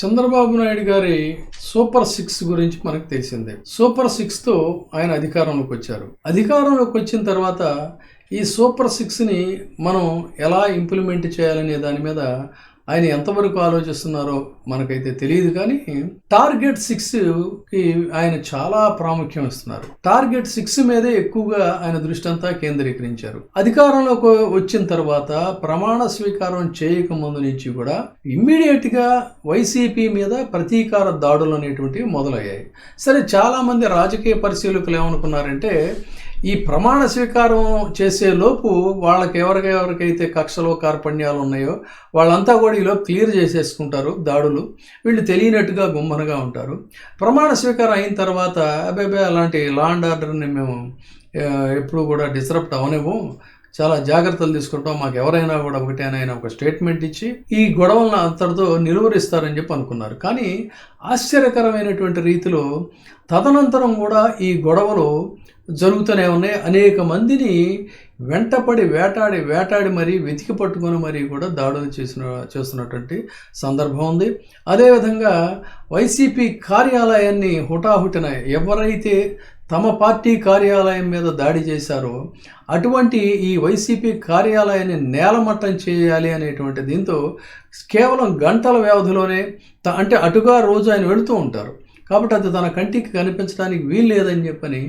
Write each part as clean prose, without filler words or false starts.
చంద్రబాబు నాయుడు గారి సూపర్ 6 గురించి మనకు తెలిసిందే. సూపర్ 6తో ఆయన అధికారంలోకి వచ్చారు. అధికారంలోకి వచ్చిన తర్వాత ఈ సూపర్ 6ని మనం ఎలా ఇంప్లిమెంట్ చేయాలనే దాని మీద ఆయన ఎంతవరకు ఆలోచిస్తున్నారో మనకైతే తెలియదు. కానీ టార్గెట్ 6కి ఆయన చాలా ప్రాముఖ్యం ఇస్తున్నారు. టార్గెట్ 6 మీదే ఎక్కువగా ఆయన దృష్టి అంతా కేంద్రీకరించారు. అధికారంలోకి వచ్చిన తర్వాత ప్రమాణ స్వీకారం చేయక ముందు నుంచి కూడా ఇమ్మీడియట్ గా వైసీపీ మీద ప్రతీకార దాడులు అనేటువంటివి మొదలయ్యాయి. సరే, చాలా మంది రాజకీయ పరిశీలకులు ఏమనుకున్నారంటే ఈ ప్రమాణ స్వీకారం చేసే లోపు వాళ్ళకి ఎవరికైతే కక్షలో కార్పణ్యాలు ఉన్నాయో వాళ్ళంతా కూడా ఈలోపు క్లియర్ చేసేసుకుంటారు దాడులు, వీళ్ళు తెలియనట్టుగా గుమ్మనగా ఉంటారు. ప్రమాణ స్వీకారం అయిన తర్వాత అబ్బాయి అలాంటి లా అండ్ ఆర్డర్ని మేము ఎప్పుడు కూడా డిస్టర్బ్ అవనివ్వం, చాలా జాగ్రత్తలు తీసుకుంటాం, మాకు ఎవరైనా కూడా ఒకటే అని ఆయన ఒక స్టేట్మెంట్ ఇచ్చి ఈ గొడవలను అంతటితో నిలువరిస్తారని చెప్పి అనుకున్నారు. కానీ ఆశ్చర్యకరమైనటువంటి రీతిలో తదనంతరం కూడా ఈ గొడవలు జరుగుతూనే ఉన్నాయి. అనేక మందిని వెంటపడి వేటాడి మరీ వెతికి పట్టుకొని మరీ కూడా దాడులు చేస్తున్నటువంటి సందర్భం ఉంది. అదేవిధంగా వైసీపీ కార్యాలయాన్ని హుటాహుటిన ఎవరైతే తమ పార్టీ కార్యాలయం మీద దాడి చేశారో అటువంటి ఈ వైసీపీ కార్యాలయాన్ని నేలమట్టం చేయాలి అనేటువంటి దీంతో కేవలం గంటల వ్యవధిలోనే, అంటే అటుగా రోజు ఆయన వెళుతూ ఉంటారు కాబట్టి అది తన కంటికి కనిపించడానికి వీలు లేదని చెప్పని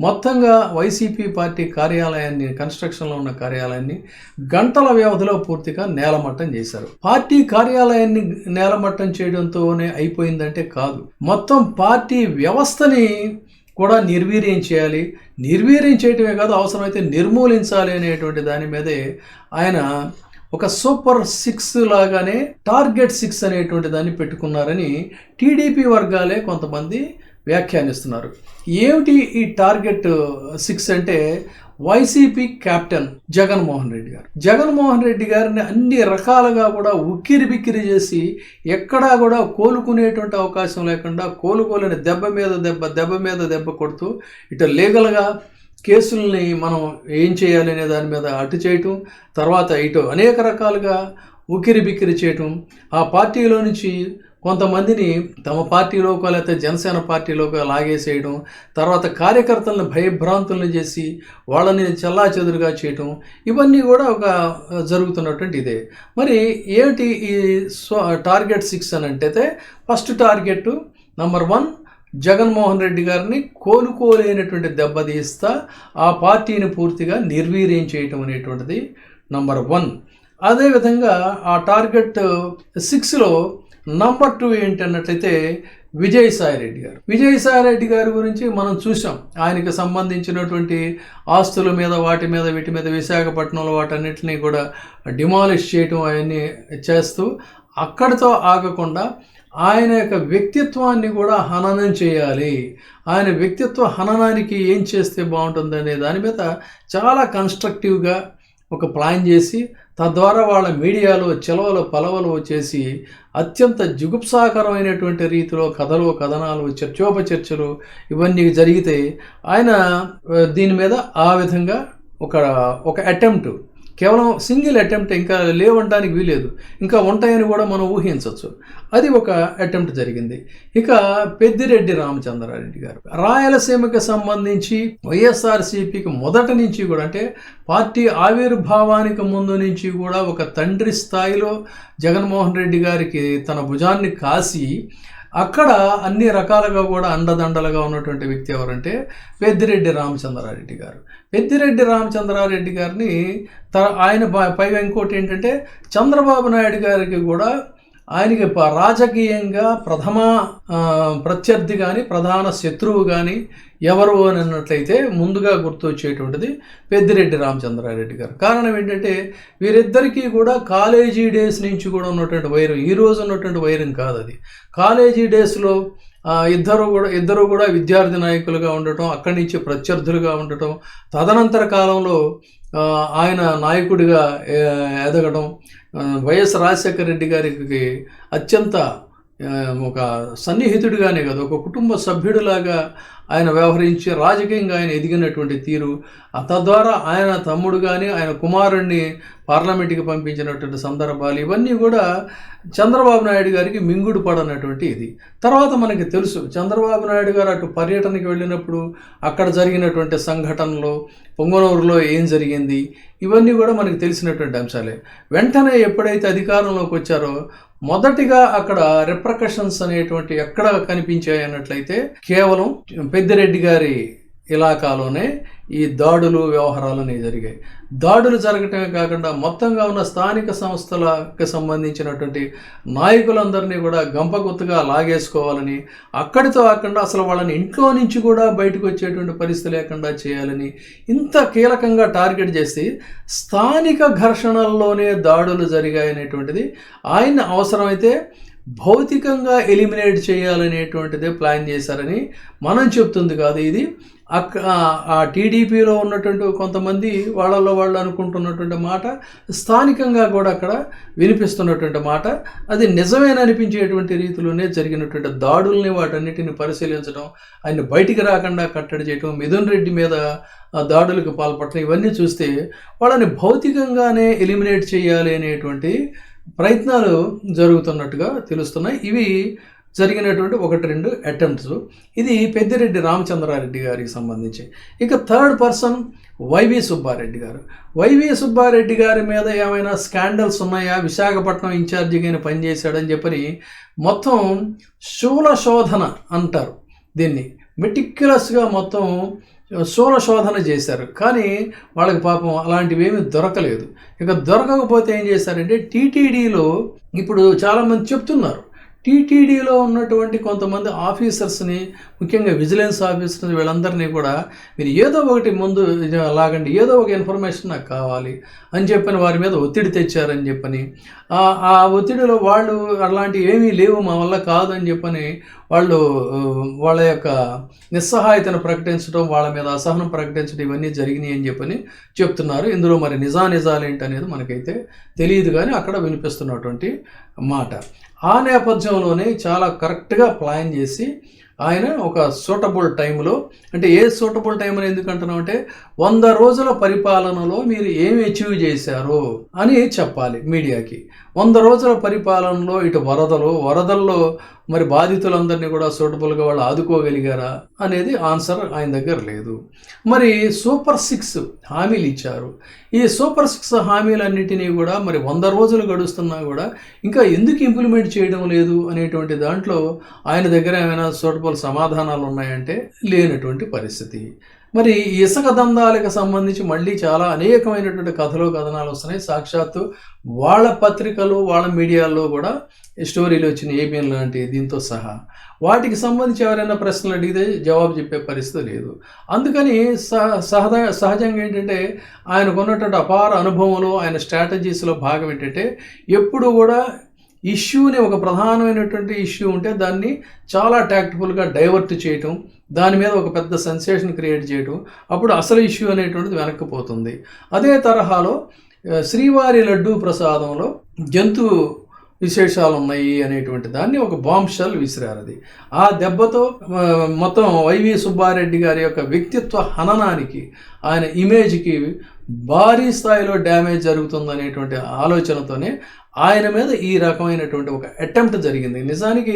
మొత్తంగా వైసీపీ పార్టీ కార్యాలయాన్ని, కన్స్ట్రక్షన్లో ఉన్న కార్యాలయాన్ని గంటల వ్యవధిలో పూర్తిగా నేలమట్టం చేశారు. పార్టీ కార్యాలయాన్ని నేలమట్టం చేయడంతోనే అయిపోయిందంటే కాదు, మొత్తం పార్టీ వ్యవస్థని కూడా నిర్వీర్యం చేయాలి. నిర్వీర్యం చేయటమే కాదు, అవసరమైతే నిర్మూలించాలి అనేటువంటి దాని మీదే ఆయన ఒక సూపర్ 6 లాగానే టార్గెట్ 6 అనేటువంటి దాన్ని పెట్టుకున్నారని టీడీపీ వర్గాలే కొంతమంది వ్యాఖ్యానిస్తున్నారు. ఏమిటి ఈ టార్గెట్ 6 అంటే వైసీపీ క్యాప్టెన్ జగన్మోహన్ రెడ్డి గారిని అన్ని రకాలుగా కూడా ఉక్కిరి బిక్కిరి చేసి ఎక్కడా కూడా కోలుకునేటువంటి అవకాశం లేకుండా కోలుకోలేని దెబ్బ మీద దెబ్బ కొడుతూ ఇటు లీగల్గా కేసుల్ని మనం ఏం చేయాలి అనే దాని మీద అటు చేయటం, తర్వాత ఇటు అనేక రకాలుగా ఉక్కిరి బిక్కిరి చేయటం, ఆ పార్టీలో నుంచి కొంతమందిని తమ పార్టీలోకి లేకపోతే జనసేన పార్టీలోకి లాగేసేయడం, తర్వాత కార్యకర్తలను భయభ్రాంతులను చేసి వాళ్ళని చెల్లాచెదురుగా చేయటం, ఇవన్నీ కూడా ఒక జరుగుతున్నటువంటి ఇదే. మరి ఏమిటి ఈ టార్గెట్ 6 అని అంటే, first target number 1, Jaganmohan Reddy గారిని కోలుకోలేనటువంటి దెబ్బతీస్తా ఆ పార్టీని పూర్తిగా నిర్వీర్యం చేయటం అనేటువంటిది నంబర్ 1. అదేవిధంగా ఆ టార్గెట్ 6లో నంబర్ 2 ఏంటన్నట్లయితే విజయసాయిరెడ్డి గారి గురించి మనం చూసాం. ఆయనకి సంబంధించినటువంటి ఆస్తుల మీద వీటి మీద విశాఖపట్నంలో వాటన్నిటిని కూడా డిమాలిష్ చేయటం అవన్నీ చేస్తూ అక్కడితో ఆగకుండా ఆయన యొక్క వ్యక్తిత్వాన్ని కూడా హననం చేయాలి. ఆయన వ్యక్తిత్వ హననానికి ఏం చేస్తే బాగుంటుందనే దాని మీద చాలా కన్స్ట్రక్టివ్గా ఒక ప్లాన్ చేసి తద్వారా వాళ్ళ మీడియాలో చెలవలు పలవలు చేసి అత్యంత జుగుప్సాకరమైనటువంటి రీతిలో కథనాలు చర్చోపచర్చలు ఇవన్నీ జరిగితే ఆయన దీని మీద ఆ విధంగా ఒక అటెంప్ట్, కేవలం సింగిల్ అటెంప్ట్, ఇంకా లేవనడానికి వీలేదు, ఇంకా ఉంటాయని కూడా మనం ఊహించవచ్చు. అది ఒక అటెంప్ట్ జరిగింది. ఇక పెద్దిరెడ్డి రామచంద్రారెడ్డి గారు రాయలసీమకి సంబంధించి వైఎస్ఆర్సీపీకి మొదటి నుంచి కూడా, అంటే పార్టీ ఆవిర్భావానికి ముందు నుంచి కూడా ఒక తండ్రి స్థాయిలో జగన్మోహన్ రెడ్డి గారికి తన భుజాన్ని కాసి అక్కడ అన్ని రకాలుగా కూడా అండదండలుగా ఉన్నటువంటి వ్యక్తి ఎవరంటే పెద్దిరెడ్డి రామచంద్రారెడ్డి గారిని ఆయన పైగా ఇంకోటి ఏంటంటే చంద్రబాబు నాయుడు గారికి కూడా ఆయనకి రాజకీయంగా ప్రథమ ప్రత్యర్థి కానీ ప్రధాన శత్రువు కానీ ఎవరు అని అన్నట్లయితే ముందుగా గుర్తొచ్చేటువంటిది పెద్దిరెడ్డి రామచంద్రారెడ్డి గారు. కారణం ఏంటంటే వీరిద్దరికీ కూడా కాలేజీ డేస్ నుంచి కూడా ఉన్నటువంటి వైరం, ఈ రోజు ఉన్నటువంటి వైరం కాదు అది. కాలేజీ డేస్లో ఇద్దరు కూడా విద్యార్థి నాయకులుగా ఉండటం, అక్కడి నుంచి ప్రత్యర్థులుగా ఉండటం, తదనంతర కాలంలో ఆయన నాయకుడిగా ఎదగడం, వైఎస్ రాజశేఖర రెడ్డి గారికి అత్యంత ఒక సన్నిహితుడిగానే కాదు, ఒక కుటుంబ సభ్యుడిలాగా ఆయన వ్యవహరించి రాజకీయంగా ఆయన ఎదిగినటువంటి తీరు, తద్వారా ఆయన తమ్ముడు కానీ ఆయన కుమారుణ్ణి పార్లమెంట్కి పంపించినటువంటి సందర్భాలు ఇవన్నీ కూడా చంద్రబాబు నాయుడు గారికి మింగుడు పడనటువంటి ఇది. తర్వాత మనకి తెలుసు చంద్రబాబు నాయుడు గారు అటు పర్యటనకి వెళ్ళినప్పుడు అక్కడ జరిగినటువంటి సంఘటనలు, పొంగనూరులో ఏం జరిగింది, ఇవన్నీ కూడా మనకు తెలిసినటువంటి అంశాలే. వెంటనే ఎప్పుడైతే అధికారంలోకి వచ్చారో మొదటిగా అక్కడ రిప్రకషన్స్ అనేటువంటి ఎక్కడ కనిపించాయి అన్నట్లయితే కేవలం పెద్దిరెడ్డి గారి ఇలాకాలోనే ఈ దాడులు వ్యవహారాలు అనేవి జరిగాయి. దాడులు జరగటమే కాకుండా మొత్తంగా ఉన్న స్థానిక సంస్థలకు సంబంధించినటువంటి నాయకులందరినీ కూడా గంపగుత్తగా లాగేసుకోవాలని, అక్కడితో కాకుండా అసలు వాళ్ళని ఇంట్లో నుంచి కూడా బయటకు వచ్చేటువంటి పరిస్థితి లేకుండా చేయాలని ఇంత కీలకంగా టార్గెట్ చేసి స్థానిక ఘర్షణల్లోనే దాడులు జరిగాయనేటువంటిది ఆయన అవసరమైతే భౌతికంగా ఎలిమినేట్ చేయాలనేటువంటిదే ప్లాన్ చేశారని మనం చెప్తుంది కాదు. ఇది ఆ టీడీపీలో ఉన్నటువంటి కొంతమంది వాళ్ళల్లో వాళ్ళు అనుకుంటున్నటువంటి మాట, స్థానికంగా కూడా అక్కడ వినిపిస్తున్నటువంటి మాట, అది నిజమేననిపించేటువంటి రీతిలోనే జరిగినటువంటి దాడుల్ని వాటన్నిటిని పరిశీలించడం, ఆయన బయటికి రాకుండా కట్టడి చేయడం, మిథున్ రెడ్డి మీద దాడులకు పాల్పడటం, ఇవన్నీ చూస్తే వాళ్ళని భౌతికంగానే ఎలిమినేట్ చేయాలి అనేటువంటి ప్రయత్నాలు జరుగుతున్నట్టుగా తెలుస్తున్నాయి. ఇవి జరిగినటువంటి 1-2 అటెంప్ట్స్. ఇది పెద్దిరెడ్డి రామచంద్రారెడ్డి గారికి సంబంధించి. ఇక థర్డ్ పర్సన్ వైవి సుబ్బారెడ్డి గారు. వైవి సుబ్బారెడ్డి గారి మీద ఏమైనా స్కాండల్స్ ఉన్నాయా, విశాఖపట్నం ఇన్ఛార్జిగా పనిచేశాడని చెప్పని మొత్తం శూల శోధన అంటారు దీన్ని, మెటిక్యులస్గా మొత్తం శూల శోధన చేశారు. కానీ వాళ్ళకి పాపం అలాంటివి ఏమీ దొరకలేదు. ఇక దొరకకపోతే ఏం చేశారంటే టీటీడీలో ఇప్పుడు చాలామంది చెప్తున్నారు, టీటీడీలో ఉన్నటువంటి కొంతమంది ఆఫీసర్స్ని, ముఖ్యంగా విజిలెన్స్ ఆఫీసర్స్, వీళ్ళందరినీ కూడా మీరు ఏదో ఒకటి ముందు లాగండి, ఏదో ఒక ఇన్ఫర్మేషన్ నాకు కావాలి అని చెప్పని వారి మీద ఒత్తిడి తెచ్చారని చెప్పని, ఆ ఒత్తిడిలో వాళ్ళు అలాంటివి ఏమీ లేవు మా వల్ల కాదు అని చెప్పని వాళ్ళు వాళ్ళ యొక్క నిస్సహాయతను ప్రకటించడం, వాళ్ళ మీద అసహనం ప్రకటించడం, ఇవన్నీ జరిగినాయి అని చెప్పని చెప్తున్నారు. ఇందులో మరి నిజాలు ఏంటనేది మనకైతే తెలియదు, కానీ అక్కడ వినిపిస్తున్నటువంటి మాట. ఆ నేపథ్యంలోనే చాలా కరెక్ట్గా ప్లాన్ చేసి ఆయన ఒక సూటబుల్ టైంలో, అంటే ఏ సూటబుల్ టైం అని ఎందుకు అంటున్నాం అంటే 100 రోజుల పరిపాలనలో మీరు ఏమి అచీవ్ చేశారో అని చెప్పాలి మీడియాకి. 100 రోజుల పరిపాలనలో ఇటు వరదల్లో మరి బాధితులందరినీ కూడా సూటబుల్గా వాళ్ళు ఆదుకోగలిగారా అనేది ఆన్సర్ ఆయన దగ్గర లేదు. మరి సూపర్ 6 హామీలు ఇచ్చారు. ఈ సూపర్ 6 హామీలన్నిటినీ కూడా మరి 100 రోజులు గడుస్తున్నా కూడా ఇంకా ఎందుకు ఇంప్లిమెంట్ చేయడం లేదు అనేటువంటి దాంట్లో ఆయన దగ్గర ఏమైనా సూటబుల్ సమాధానాలు ఉన్నాయంటే లేనటువంటి పరిస్థితి. మరి ఇసుక దందాలకు సంబంధించి మళ్ళీ చాలా అనేకమైనటువంటి కథనాలు వస్తున్నాయి. సాక్షాత్తు వాళ్ళ పత్రికలు, వాళ్ళ మీడియాల్లో కూడా స్టోరీలు వచ్చినాయి, ఏబిఎన్ లాంటి దీంతో సహా. వాటికి సంబంధించి ఎవరైనా ప్రశ్నలు అడిగితే జవాబు చెప్పే పరిస్థితి లేదు. అందుకని సహజంగా ఏంటంటే ఆయనకున్నటువంటి అపార అనుభవంలో, ఆయన స్ట్రాటజీస్లో భాగం ఏంటంటే ఎప్పుడు కూడా ఇష్యూని, ఒక ప్రధానమైనటువంటి ఇష్యూ ఉంటే దాన్ని చాలా ట్యాక్ట్ఫుల్గా డైవర్ట్ చేయటం, దాని మీద ఒక పెద్ద సెన్సేషన్ క్రియేట్ చేయటం, అప్పుడు అసలు ఇష్యూ అనేటువంటిది వెనక్కిపోతుంది. అదే తరహాలో శ్రీవారి లడ్డూ ప్రసాదంలో జంతు విశేషాలు ఉన్నాయి అనేటువంటి దాన్ని ఒక బాంబ్ షెల్ విసిరారు. అది ఆ దెబ్బతో మొత్తం వైవి సుబ్బారెడ్డి గారి యొక్క వ్యక్తిత్వ హననానికి, ఆయన ఇమేజ్కి భారీ స్థాయిలో డ్యామేజ్ జరుగుతుందనేటువంటి ఆలోచనతోనే ఆయన మీద ఈ రకమైనటువంటి ఒక అటెంప్ట్ జరిగింది. నిజానికి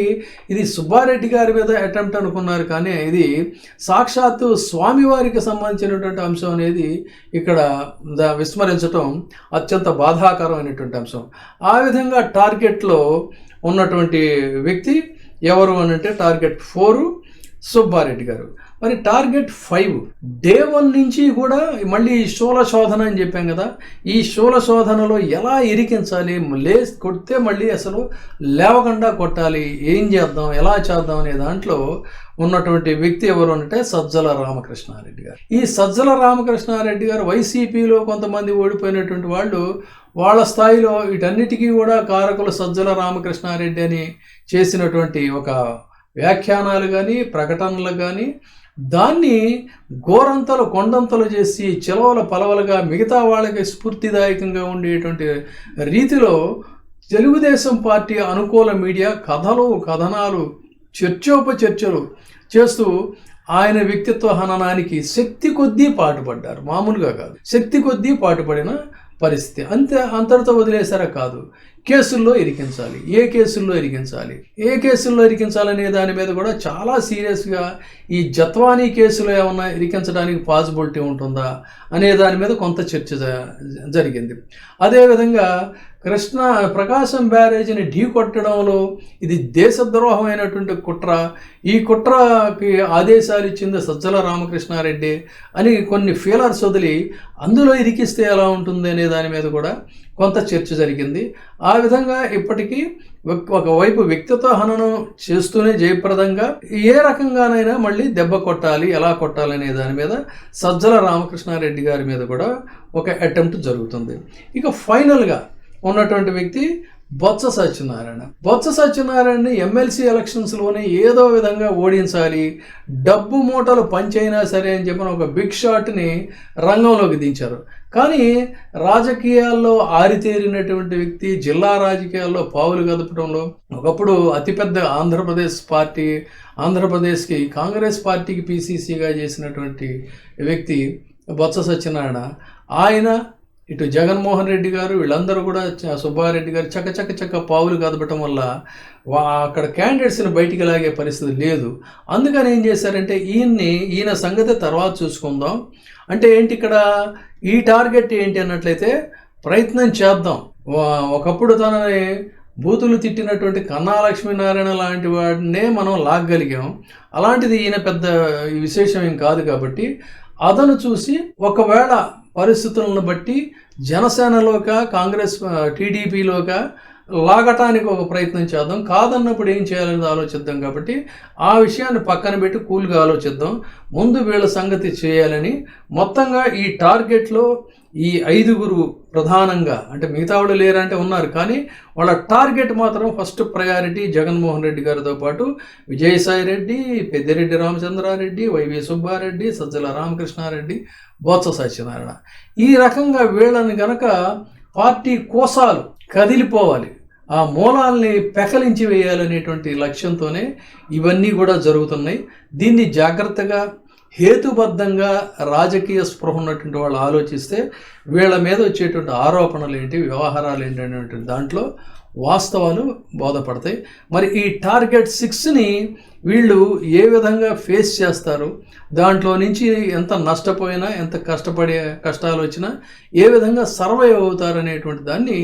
ఇది సుబ్బారెడ్డి గారి మీద అటెంప్ట్ అనుకున్నారు, కానీ ఇది సాక్షాత్తు స్వామివారికి సంబంధించినటువంటి అంశం అనేది ఇక్కడ విస్మరించడం అత్యంత బాధాకరమైనటువంటి అంశం. ఆ విధంగా టార్గెట్లో ఉన్నటువంటి వ్యక్తి ఎవరు అని అంటే టార్గెట్ 4 సుబ్బారెడ్డి గారు. మరి టార్గెట్ 5 డే 1 నుంచి కూడా మళ్ళీ శూల శోధన అని చెప్పాం కదా, ఈ శూల శోధనలో ఎలా ఇరికించాలి, కొడితే మళ్ళీ అసలు లేవకుండా కొట్టాలి, ఏం చేద్దాం, ఎలా చేద్దాం అనే దాంట్లో ఉన్నటువంటి వ్యక్తి ఎవరు అంటే సజ్జల రామకృష్ణారెడ్డి గారు. ఈ సజ్జల రామకృష్ణారెడ్డి గారు వైసీపీలో కొంతమంది ఓడిపోయినటువంటి వాళ్ళు, వాళ్ళ స్థాయిలో వీటన్నిటికీ కూడా కారకులు సజ్జల రామకృష్ణారెడ్డి అని చేసినటువంటి ఒక వ్యాఖ్యానాలు కానీ, ప్రకటనలు కానీ, దాన్ని గోరంతలు కొండంతలు చేసి చిలవల పలవలుగా మిగతా వాళ్ళకి స్ఫూర్తిదాయకంగా ఉండేటువంటి రీతిలో తెలుగుదేశం పార్టీ అనుకూల మీడియా కథలు కథనాలు చర్చోపచర్చలు చేస్తూ ఆయన వ్యక్తిత్వ హననానికి శక్తి కొద్దీ పాటుపడ్డారు. మామూలుగా కాదు, శక్తి కొద్దీ పాటుపడిన పరిస్థితి. అంతటితో వదిలేసారా? కాదు, కేసుల్లో ఇరికించాలి. ఏ కేసుల్లో ఇరికించాలనే దాని మీద కూడా చాలా సీరియస్గా ఈ జత్వానీ కేసులో ఏమన్నా ఇరికించడానికి పాసిబిలిటీ ఉంటుందా అనే దాని మీద కొంత చర్చ జరిగింది. అదేవిధంగా ప్రకాశం బ్యారేజీని ఢీ కొట్టడంలో ఇది దేశద్రోహమైనటువంటి కుట్ర, ఈ కుట్రకి ఆదేశాలు ఇచ్చింది సజ్జల రామకృష్ణారెడ్డి అని కొన్ని ఫీలర్స్ వదిలి అందులో ఇరికిస్తే ఎలా ఉంటుంది అనే దాని మీద కూడా కొంత చర్చ జరిగింది. ఆ విధంగా ఇప్పటికీ ఒకవైపు వ్యక్తిత్వ హననం చేస్తూనే జయప్రదంగా ఏ రకంగానైనా మళ్ళీ దెబ్బ కొట్టాలి, ఎలా కొట్టాలనే దాని మీద సజ్జల రామకృష్ణారెడ్డి గారి మీద కూడా ఒక అటెంప్ట్ జరుగుతుంది. ఇక ఫైనల్గా ఉన్నటువంటి వ్యక్తి బొత్స సత్యనారాయణని ఎమ్మెల్సీ ఎలక్షన్స్లోనే ఏదో విధంగా ఓడించాలి, డబ్బు మూటలు పంచైనా సరే అని చెప్పిన ఒక బిగ్ షాట్ని రంగంలోకి దించారు. కానీ రాజకీయాల్లో ఆరితేరినటువంటి వ్యక్తి, జిల్లా రాజకీయాల్లో పావులు కదపడంలో ఒకప్పుడు అతిపెద్ద ఆంధ్రప్రదేశ్కి కాంగ్రెస్ పార్టీకి పీసీసీగా చేసినటువంటి వ్యక్తి బొత్స సత్యనారాయణ. ఆయన ఇటు జగన్మోహన్ రెడ్డి గారు వీళ్ళందరూ కూడా సుబ్బారెడ్డి గారు చక్క పావులు కదపటం వల్ల అక్కడ క్యాండిడేట్స్ని బయటికి లాగే పరిస్థితి లేదు. అందుకని ఏం చేశారంటే ఈయన సంగతి తర్వాత చూసుకుందాం అంటే ఏంటి, ఇక్కడ ఈ టార్గెట్ ఏంటి అన్నట్లయితే ప్రయత్నం చేద్దాం. ఒకప్పుడు తనని బూతులు తిట్టినటువంటి కన్నా లక్ష్మీనారాయణ లాంటి వాడినే మనం లాగగలిగాం. అలాంటిది ఈయన పెద్ద విశేషం ఏం కాదు. కాబట్టి అదను చూసి ఒకవేళ పరిస్థితులను బట్టి జనసేనలోక కాంగ్రెస్ టీడీపీలోక లాగటానికి ఒక ప్రయత్నం చేద్దాం, కాదన్నప్పుడు ఏం చేయాలని ఆలోచిద్దాం. కాబట్టి ఆ విషయాన్ని పక్కన పెట్టి కూల్గా ఆలోచిద్దాం, ముందు వీళ్ళ సంగతి చేయాలని మొత్తంగా ఈ టార్గెట్లో ఈ 5 ప్రధానంగా, అంటే మిగతా వాళ్ళు లేరంటే ఉన్నారు, కానీ వాళ్ళ టార్గెట్ మాత్రం ఫస్ట్ ప్రయారిటీ జగన్మోహన్ రెడ్డి గారితో పాటు విజయసాయి రెడ్డి, పెద్దిరెడ్డి రామచంద్రారెడ్డి, వైవి సుబ్బారెడ్డి, సజ్జల రామకృష్ణారెడ్డి, బొత్స సత్యనారాయణ. ఈ రకంగా వీళ్ళని గనక పార్టీ కోసాలు కదిలిపోవాలి, ఆ మూలాల్ని పెకలించి వేయాలనేటువంటి లక్ష్యంతోనే ఇవన్నీ కూడా జరుగుతున్నాయి. దీన్ని జాగ్రత్తగా హేతుబద్ధంగా రాజకీయ స్పృహ ఉన్నటువంటి వాళ్ళు ఆలోచిస్తే వీళ్ళ మీద వచ్చేటువంటి ఆరోపణలు ఏంటి, వ్యవహారాలు ఏంటి అనేటువంటి దాంట్లో వాస్తవాలు బోధపడతాయి. మరి ఈ టార్గెట్ 6ని వీళ్ళు ఏ విధంగా ఫేస్ చేస్తారు, దాంట్లో నుంచి ఎంత నష్టపోయినా ఎంత కష్టాలు వచ్చినా ఏ విధంగా సర్వైవ్ అవుతారు అనేటువంటి దాన్ని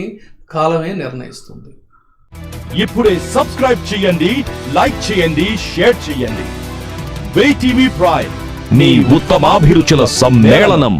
కాలమే నిర్ణయిస్తుంది. ఇప్పుడే సబ్స్క్రైబ్ చేయండి, లైక్ చేయండి, షేర్ చేయండి. VTV ప్రైమ్, నీ ఉత్తమాభిరుచుల సమ్మేళనం.